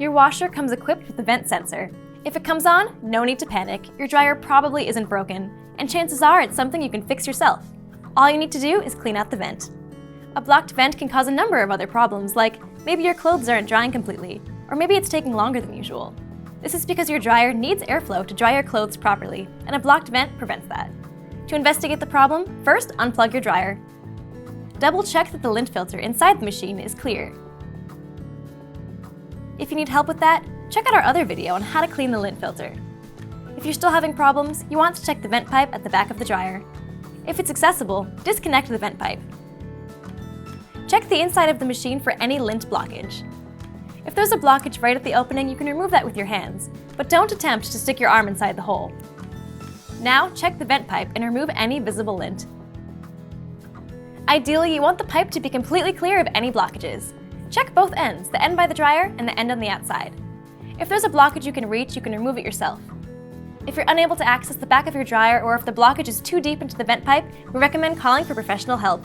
Your washer comes equipped with a vent sensor. If it comes on, no need to panic. Your dryer probably isn't broken, and chances are it's something you can fix yourself. All you need to do is clean out the vent. A blocked vent can cause a number of other problems, like maybe your clothes aren't drying completely, or maybe it's taking longer than usual. This is because your dryer needs airflow to dry your clothes properly, and a blocked vent prevents that. To investigate the problem, first unplug your dryer. Double check that the lint filter inside the machine is clear. If you need help with that, check out our other video on how to clean the lint filter. If you're still having problems, you want to check the vent pipe at the back of the dryer. If it's accessible, disconnect the vent pipe. Check the inside of the machine for any lint blockage. If there's a blockage right at the opening, you can remove that with your hands, but don't attempt to stick your arm inside the hole. Now check the vent pipe and remove any visible lint. Ideally, you want the pipe to be completely clear of any blockages. Check both ends, the end by the dryer and the end on the outside. If there's a blockage you can reach, you can remove it yourself. If you're unable to access the back of your dryer or if the blockage is too deep into the vent pipe, we recommend calling for professional help.